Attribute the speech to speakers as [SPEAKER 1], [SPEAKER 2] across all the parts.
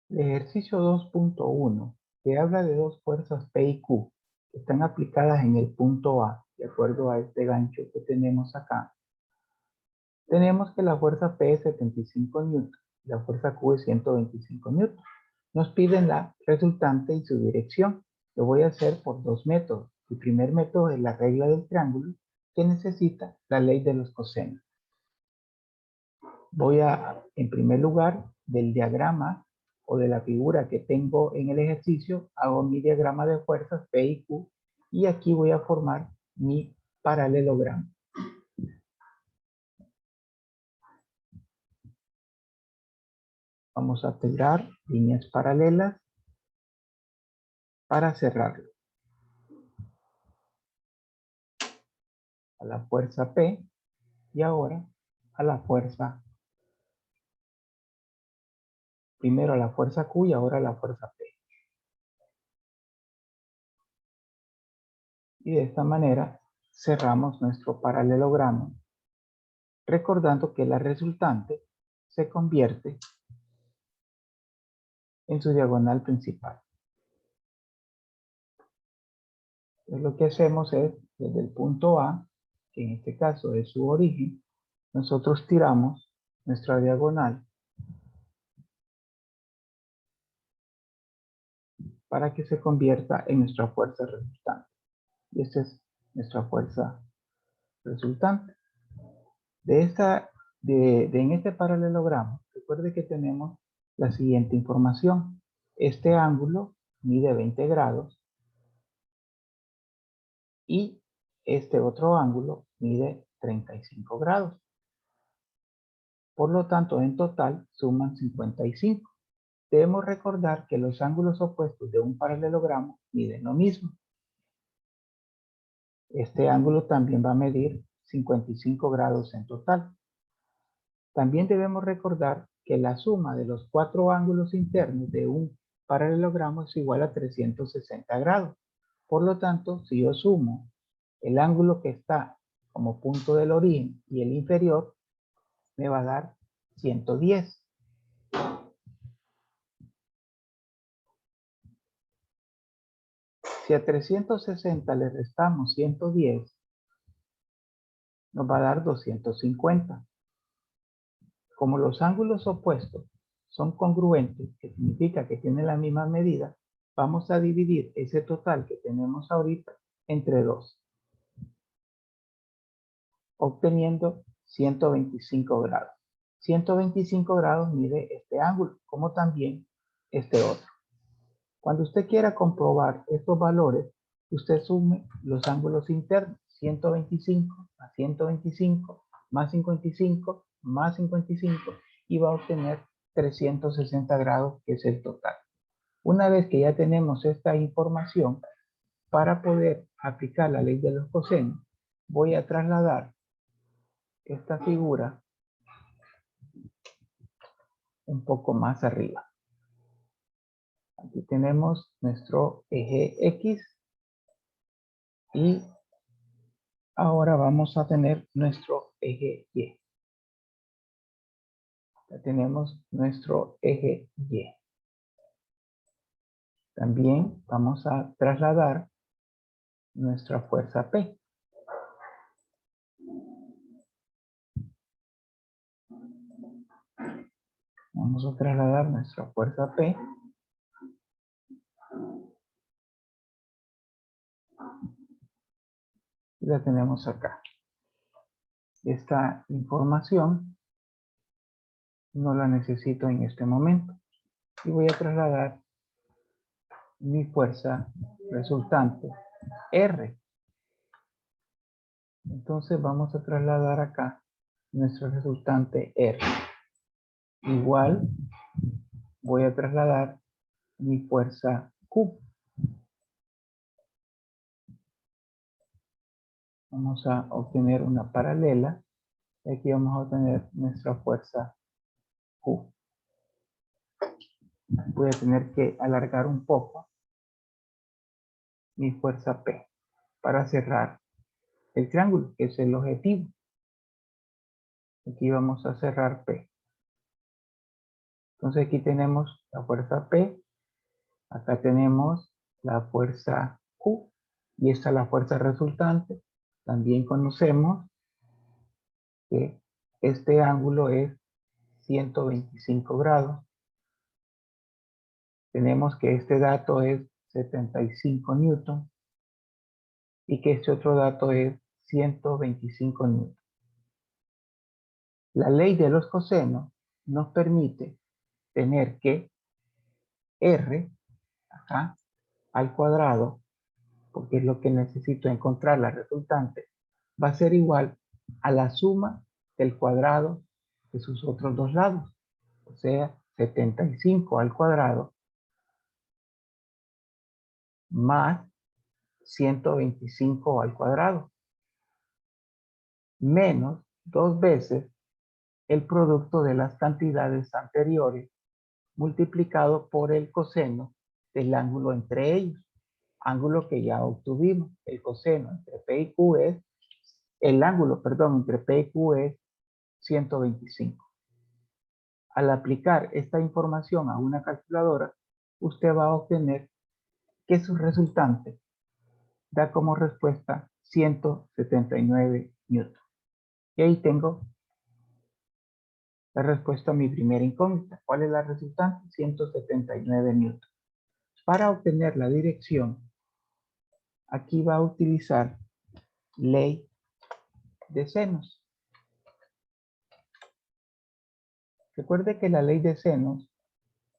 [SPEAKER 1] El ejercicio 2.1, que habla de dos fuerzas P y Q, que están aplicadas en el punto A, de acuerdo a este gancho que tenemos acá. Tenemos que la fuerza P es 75 N y la fuerza Q es 125 N. Nos piden la resultante y su dirección. Lo voy a hacer por dos métodos. El primer método es la regla del triángulo, que necesita la ley de los cosenos. Voy a, en primer lugar, del diagrama o de la figura que tengo en el ejercicio, hago mi diagrama de fuerzas P y Q y aquí voy a formar mi paralelogramo. Vamos a tirar líneas paralelas para cerrarlo. A la fuerza P y ahora a la fuerza, primero a la fuerza Q y ahora a la fuerza P. Y de esta manera cerramos nuestro paralelogramo, recordando que la resultante se convierte en su diagonal principal. Entonces lo que hacemos es, desde el punto A, que en este caso es su origen, nosotros tiramos nuestra diagonal para que se convierta en nuestra fuerza resultante. Y esta es nuestra fuerza resultante. En este paralelogramo, recuerde que tenemos la siguiente información. Este ángulo mide 20 grados y este otro ángulo mide 35 grados. Por lo tanto, en total suman 55. Debemos recordar que los ángulos opuestos de un paralelogramo miden lo mismo. Este ángulo también va a medir 55 grados en total. También debemos recordar que la suma de los cuatro ángulos internos de un paralelogramo es igual a 360 grados. Por lo tanto, si yo sumo el ángulo que está como punto del origen y el inferior, me va a dar 110. Si a 360 le restamos 110, nos va a dar 250. Como los ángulos opuestos son congruentes, que significa que tienen la misma medida, vamos a dividir ese total que tenemos ahorita entre 2, obteniendo 125 grados. 125 grados mide este ángulo, como también este otro. Cuando usted quiera comprobar estos valores, usted sume los ángulos internos, 125 más 125 más 55 más 55 y va a obtener 360 grados, que es el total. Una vez que ya tenemos esta información, para poder aplicar la ley de los cosenos, voy a trasladar esta figura un poco más arriba. Aquí tenemos nuestro eje X y ahora vamos a tener nuestro eje Y. Ya tenemos nuestro eje Y. También vamos a trasladar nuestra fuerza P. Vamos a trasladar nuestra fuerza P. Y la tenemos acá. Esta información no la necesito en este momento. Y voy a trasladar mi fuerza resultante R. Entonces vamos a trasladar acá nuestro resultante R. Igual voy a trasladar mi fuerza Q. Vamos a obtener una paralela y aquí vamos a obtener nuestra fuerza Q. Voy a tener que alargar un poco mi fuerza P para cerrar el triángulo, que es el objetivo. Aquí vamos a cerrar P. Entonces aquí tenemos la fuerza P, acá tenemos la fuerza Q y esta es la fuerza resultante. También conocemos que este ángulo es 125 grados. Tenemos que este dato es 75 newton y que este otro dato es 125 newton. La ley de los cosenos nos permite tener que R acá al cuadrado, porque es lo que necesito encontrar la resultante, va a ser igual a la suma del cuadrado de sus otros dos lados. O sea, 75 al cuadrado más 125 al cuadrado menos 2 veces el producto de las cantidades anteriores multiplicado por el coseno del ángulo entre ellos, ángulo que ya obtuvimos. El coseno entre P y Q es, el ángulo, perdón, entre P y Q es 125. Al aplicar esta información a una calculadora, usted va a obtener que su resultante da como respuesta 179 newton. Y ahí tengo la respuesta a mi primera incógnita. ¿Cuál es la resultante? 179 newton. Para obtener la dirección, aquí va a utilizar ley de senos. Recuerde que la ley de senos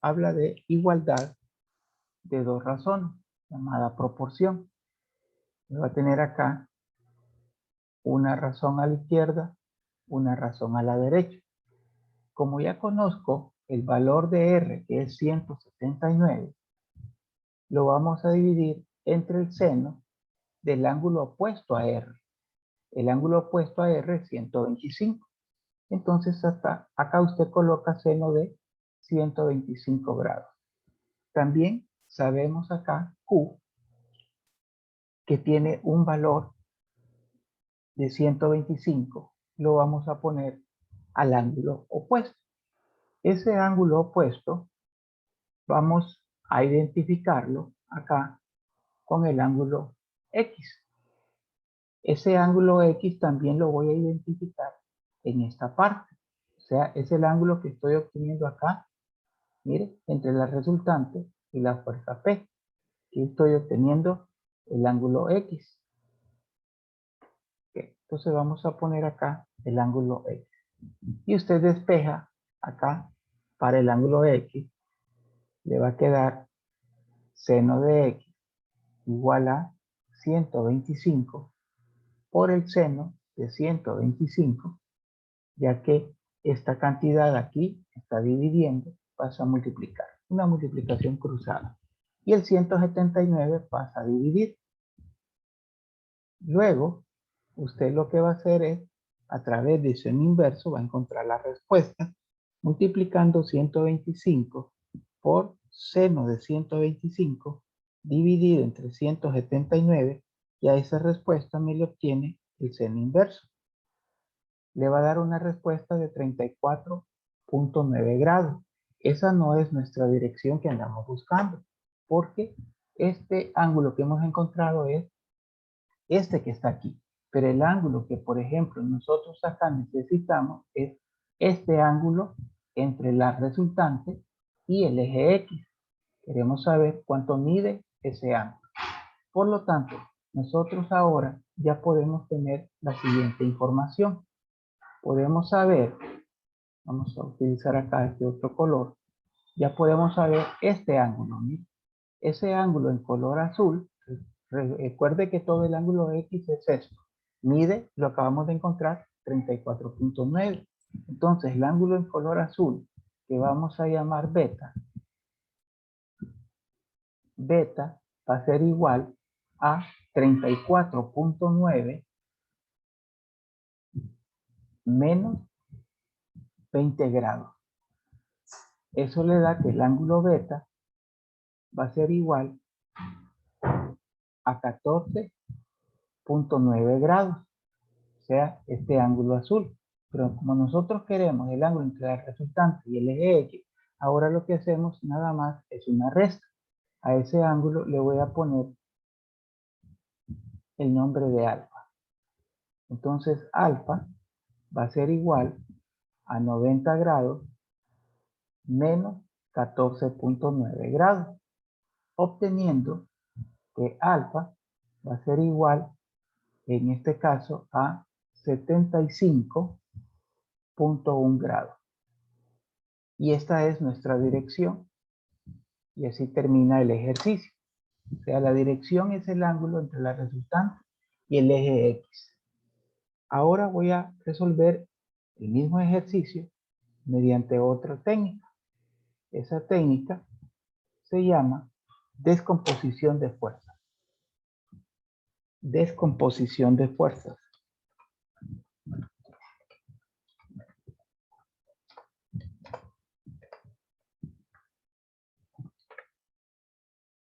[SPEAKER 1] habla de igualdad de dos razones, llamada proporción. Va a tener acá una razón a la izquierda, una razón a la derecha. Como ya conozco el valor de R, que es 179, lo vamos a dividir entre el seno del ángulo opuesto a R. El ángulo opuesto a R es 125. Entonces acá usted coloca seno de 125 grados. También sabemos acá Q, que tiene un valor de 125. Lo vamos a poner al ángulo opuesto. Ese ángulo opuesto vamos a identificarlo acá con el ángulo X. Ese ángulo X también lo voy a identificar en esta parte. O sea, es el ángulo que estoy obteniendo acá, mire, entre la resultante y la fuerza P. Aquí estoy obteniendo el ángulo X. Okay. Entonces vamos a poner acá el ángulo X. Y usted despeja acá para el ángulo X. Le va a quedar seno de X igual a 125 por el seno de 125, ya que esta cantidad aquí está dividiendo, pasa a multiplicar. Una multiplicación cruzada. Y el 179 pasa a dividir. Luego, usted lo que va a hacer es, a través de seno inverso, va a encontrar la respuesta multiplicando 125 por seno de 125 dividido entre 179, y a esa respuesta me le obtiene el seno inverso. Le va a dar una respuesta de 34.9 grados. Esa no es nuestra dirección que andamos buscando, porque este ángulo que hemos encontrado es este que está aquí. Pero el ángulo que, por ejemplo, nosotros acá necesitamos es este ángulo entre la resultante y el eje X. Queremos saber cuánto mide ese ángulo. Por lo tanto, nosotros ahora ya podemos tener la siguiente información. Podemos saber, vamos a utilizar acá este otro color, ya podemos saber este ángulo. ¿Sí? Ese ángulo en color azul, recuerde que todo el ángulo X es esto. Mide, lo acabamos de encontrar, 34.9. Entonces, el ángulo en color azul, que vamos a llamar beta, beta va a ser igual a 34.9 menos 20 grados. Eso le da que el ángulo beta va a ser igual a 14.9 grados. O sea, este ángulo azul. Pero como nosotros queremos el ángulo entre la resultante y el eje X, Ahora lo que hacemos nada más es una resta. A ese ángulo le voy a poner el nombre de alfa. Entonces alfa va a ser igual a 90 grados menos 14.9 grados, obteniendo que alfa va a ser igual, en este caso, a 75.1 grados. Y esta es nuestra dirección. Y así termina el ejercicio. O sea, la dirección es el ángulo entre la resultante y el eje X. Ahora voy a resolver el mismo ejercicio mediante otra técnica. Esa técnica se llama descomposición de fuerzas. Descomposición de fuerzas.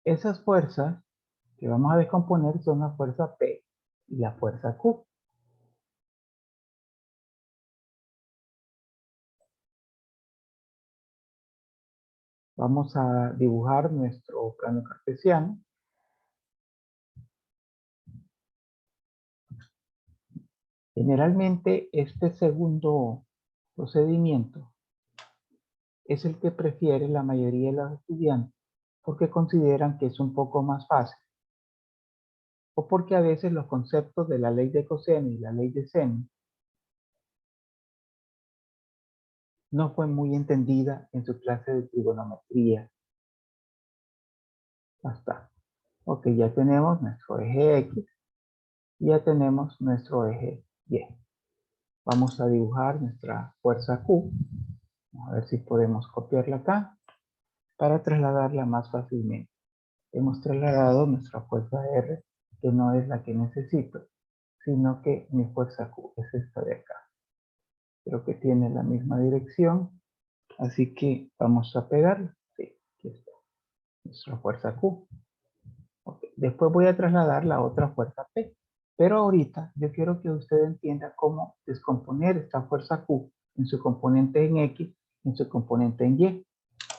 [SPEAKER 1] Esas fuerzas que vamos a descomponer son la fuerza P y la fuerza Q. Vamos a dibujar nuestro plano cartesiano. Generalmente este segundo procedimiento es el que prefiere la mayoría de los estudiantes porque consideran que es un poco más fácil o porque a veces los conceptos de la ley de coseno y la ley de seno no fue muy entendida en su clase de trigonometría. Hasta. Ok, ya tenemos nuestro eje X y ya tenemos nuestro eje Y. Vamos a dibujar nuestra fuerza Q. A ver si podemos copiarla acá para trasladarla más fácilmente. Hemos trasladado nuestra fuerza R, que no es la que necesito, sino que mi fuerza Q es esta de acá. Creo que tiene la misma dirección, así que vamos a pegarla. Sí, aquí está. Nuestra fuerza Q. Okay. Después voy a trasladar la otra fuerza P. Pero ahorita yo quiero que usted entienda cómo descomponer esta fuerza Q en su componente en X, en su componente en Y.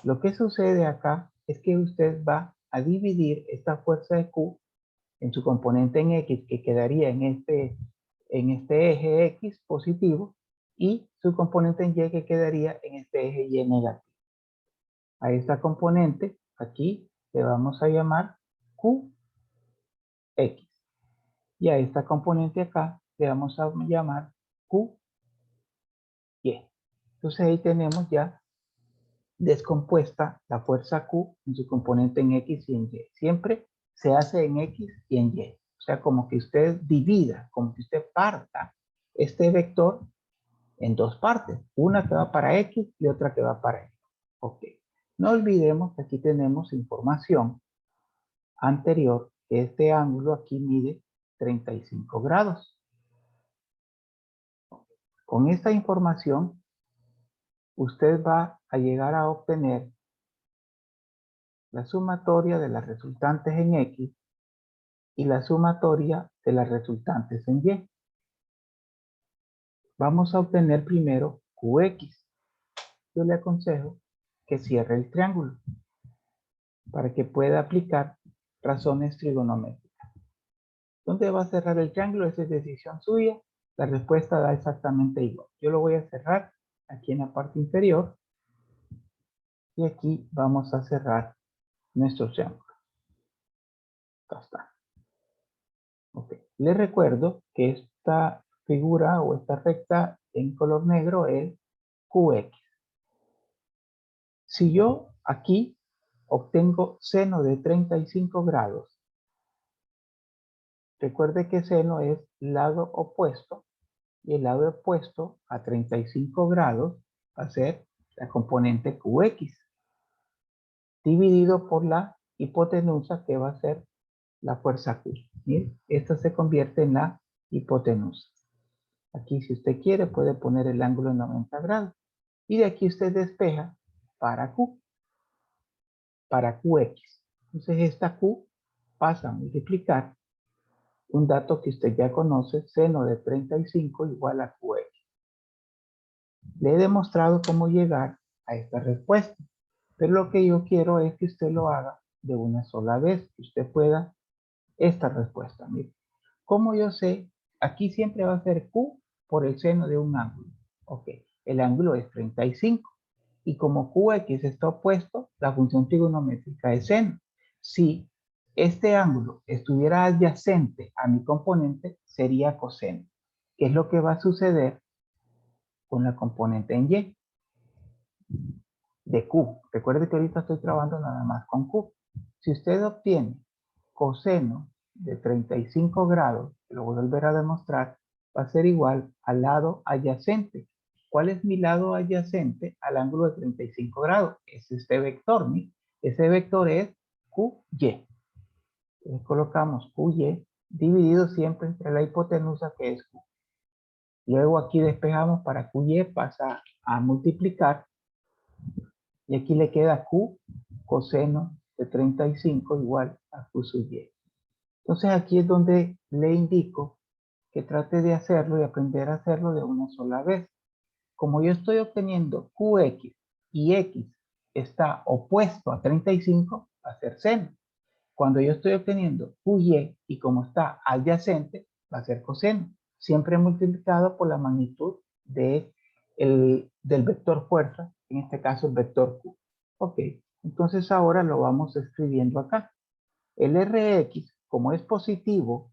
[SPEAKER 1] Lo que sucede acá es que usted va a dividir esta fuerza de Q en su componente en X, que quedaría en este eje X positivo, y su componente en Y, que quedaría en este eje Y negativo. A esta componente aquí le vamos a llamar QX. Y a esta componente acá le vamos a llamar QY. Entonces ahí tenemos ya descompuesta la fuerza Q en su componente en X y en Y. Siempre se hace en X y en Y. O sea, como que usted divida, como que usted parta este vector en dos partes. Una que va para X y otra que va para Y. Ok. No olvidemos que aquí tenemos información anterior, que este ángulo aquí mide 35 grados. Con esta información, usted va a llegar a obtener la sumatoria de las resultantes en X y la sumatoria de las resultantes en Y. Vamos a obtener primero QX. Yo le aconsejo que cierre el triángulo para que pueda aplicar razones trigonométricas. ¿Dónde va a cerrar el triángulo? Esa es decisión suya. La respuesta da exactamente igual. Yo lo voy a cerrar aquí en la parte inferior y aquí vamos a cerrar nuestro triángulo. Acá está. Okay. Les recuerdo que esta figura o esta recta en color negro es QX. Si yo aquí obtengo seno de 35 grados, recuerde que seno es lado opuesto y el lado opuesto a 35 grados va a ser la componente QX dividido por la hipotenusa, que va a ser la fuerza Q. ¿Bien? Esta se convierte en la hipotenusa. Aquí, si usted quiere, puede poner el ángulo en 90 grados. Y de aquí usted despeja para Q, para QX. Entonces esta Q pasa a multiplicar un dato que usted ya conoce, seno de 35 igual a QX. Le he demostrado cómo llegar a esta respuesta. Pero lo que yo quiero es que usted lo haga de una sola vez, que usted pueda esta respuesta. Mire, como yo sé, aquí siempre va a ser Q por el seno de un ángulo. Ok, el ángulo es 35. Y como QX está opuesto, la función trigonométrica es seno. Si este ángulo estuviera adyacente a mi componente, sería coseno. ¿Qué es lo que va a suceder con la componente en Y? De Q. Recuerde que ahorita estoy trabajando nada más con Q. Si usted obtiene coseno de 35 grados, lo voy a volver a demostrar, va a ser igual al lado adyacente. ¿Cuál es mi lado adyacente al ángulo de 35 grados? Es este vector, ¿sí? Ese vector es QY. Entonces colocamos QY dividido siempre entre la hipotenusa que es Q. Luego aquí despejamos para QY, pasa a multiplicar y aquí le queda Q coseno de 35 igual a Q sub Y. Entonces aquí es donde le indico que trate de hacerlo y aprender a hacerlo de una sola vez. Como yo estoy obteniendo QX y X está opuesto a 35, va a ser seno. Cuando yo estoy obteniendo QY y como está adyacente, va a ser coseno. Siempre multiplicado por la magnitud del vector fuerza, en este caso el vector Q. Ok, entonces ahora lo vamos escribiendo acá. El Rx, como es positivo,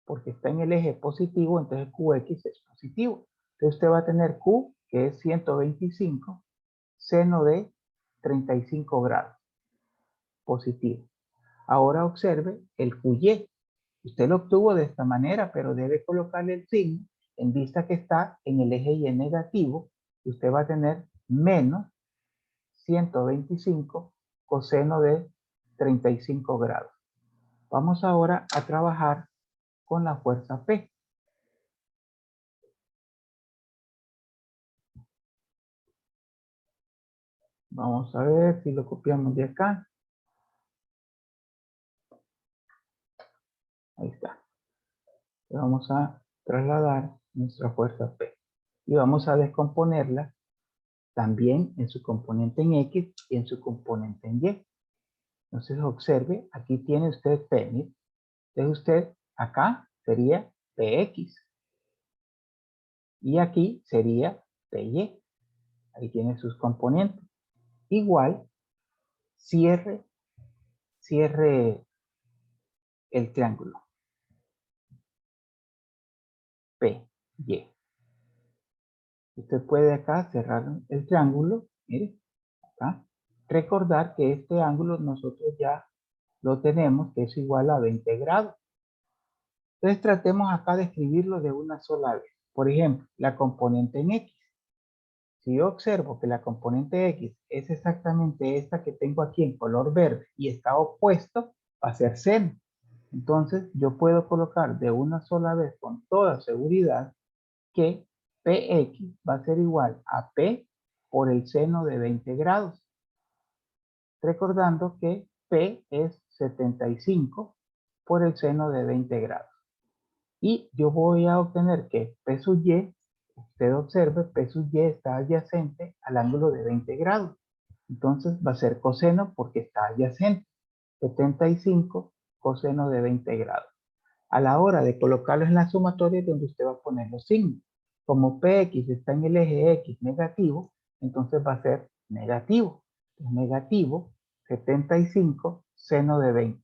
[SPEAKER 1] porque está en el eje positivo, entonces Qx es positivo. Entonces usted va a tener Q, que es 125, seno de 35 grados, positivo. Ahora observe el QY. Usted lo obtuvo de esta manera, pero debe colocarle el signo en vista que está en el eje Y negativo. Usted va a tener menos 125 coseno de 35 grados. Vamos ahora a trabajar con la fuerza P. Vamos a ver si lo copiamos de acá. Ahí está. Le vamos a trasladar nuestra fuerza P. Y vamos a descomponerla también en su componente en X y en su componente en Y. Entonces observe, aquí tiene usted P. ¿Sí? Entonces usted acá sería PX. Y aquí sería PY. Ahí tiene sus componentes. Igual, cierre el triángulo. PY. Usted puede acá cerrar el triángulo. Mire, acá. Recordar que este ángulo nosotros ya lo tenemos, que es igual a 20 grados. Entonces tratemos acá de escribirlo de una sola vez. Por ejemplo, la componente en X. Si yo observo que la componente X es exactamente esta que tengo aquí en color verde y está opuesto, va a ser seno. Entonces yo puedo colocar de una sola vez con toda seguridad que PX va a ser igual a P por el seno de 20 grados. Recordando que P es 75 por el seno de 20 grados. Y yo voy a obtener que P sub Y, usted observe, P sub Y está adyacente al ángulo de 20 grados. Entonces va a ser coseno porque está adyacente. 75 coseno de 20 grados. A la hora de colocarlo en la sumatoria es donde usted va a poner los signos. Como PX está en el eje X negativo, entonces va a ser negativo. Negativo 75 seno de 20.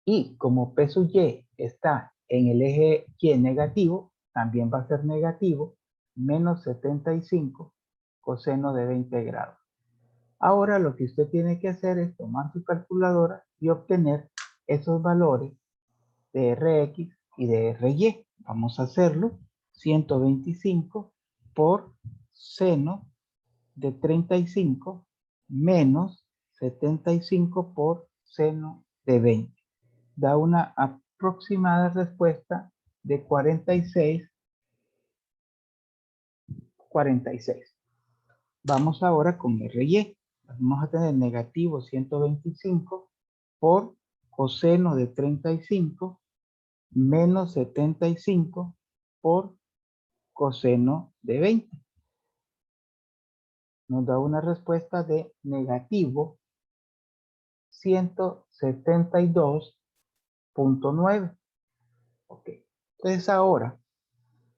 [SPEAKER 1] Y como P sub Y está en el eje Y negativo, también va a ser negativo, menos 75 coseno de 20 grados. Ahora lo que usted tiene que hacer es tomar su calculadora y obtener esos valores de Rx y de Ry. Vamos a hacerlo. 125 por seno de 35 menos 75 por seno de 20. Da una aproximada respuesta de 46. Vamos ahora con Ry. Vamos a tener negativo 125 por coseno de 35 menos 75 por coseno de 20. nos da una respuesta de negativo 172.9. Ok. Entonces ahora,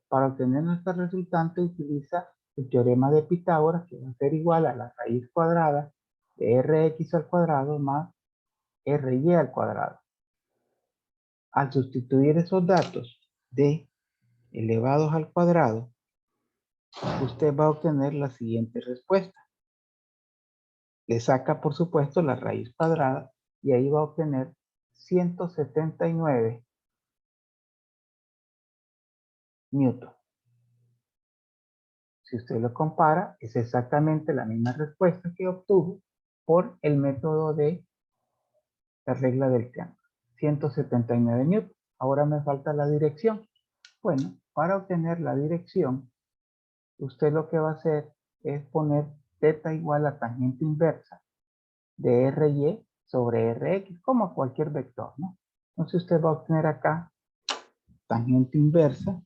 [SPEAKER 1] para obtener nuestra resultante, utiliza el teorema de Pitágoras, que va a ser igual a la raíz cuadrada de Rx al cuadrado más Ry al cuadrado. Al sustituir esos datos de elevados al cuadrado, usted va a obtener la siguiente respuesta. Le saca, por supuesto, la raíz cuadrada y ahí va a obtener 179 newton. Si usted lo compara, es exactamente la misma respuesta que obtuvo por el método de la regla del triángulo. 179 newton. Ahora me falta la dirección. Bueno, para obtener la dirección, usted lo que va a hacer es poner θ igual a tangente inversa de Ry sobre Rx, como cualquier vector, ¿no? Entonces usted va a obtener acá tangente inversa.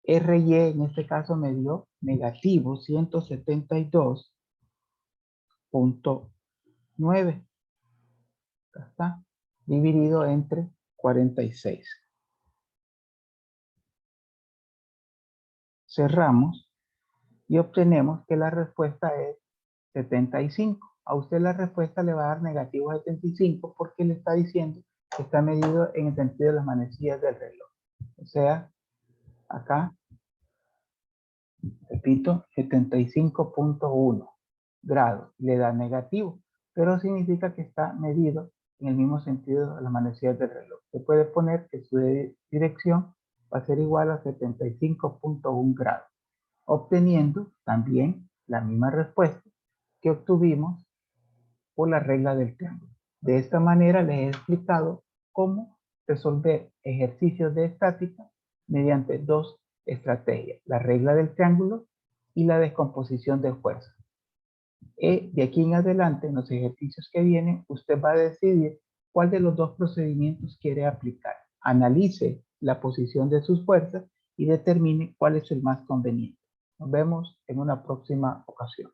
[SPEAKER 1] Ry en este caso me dio negativo 172.9. Acá está, dividido entre 46. Cerramos y obtenemos que la respuesta es 75. A usted la respuesta le va a dar negativo 75 porque le está diciendo que está medido en el sentido de las manecillas del reloj. O sea, acá, repito, 75.1 grados. Le da negativo, pero significa que está medido en el mismo sentido de las manecillas del reloj. Se puede poner que su dirección va a ser igual a 75.1 grados, obteniendo también la misma respuesta que obtuvimos por la regla del triángulo. De esta manera les he explicado cómo resolver ejercicios de estática mediante dos estrategias, la regla del triángulo y la descomposición de fuerzas. De aquí en adelante, en los ejercicios que vienen, usted va a decidir cuál de los dos procedimientos quiere aplicar. Analice la posición de sus fuerzas y determine cuál es el más conveniente. Nos vemos en una próxima ocasión.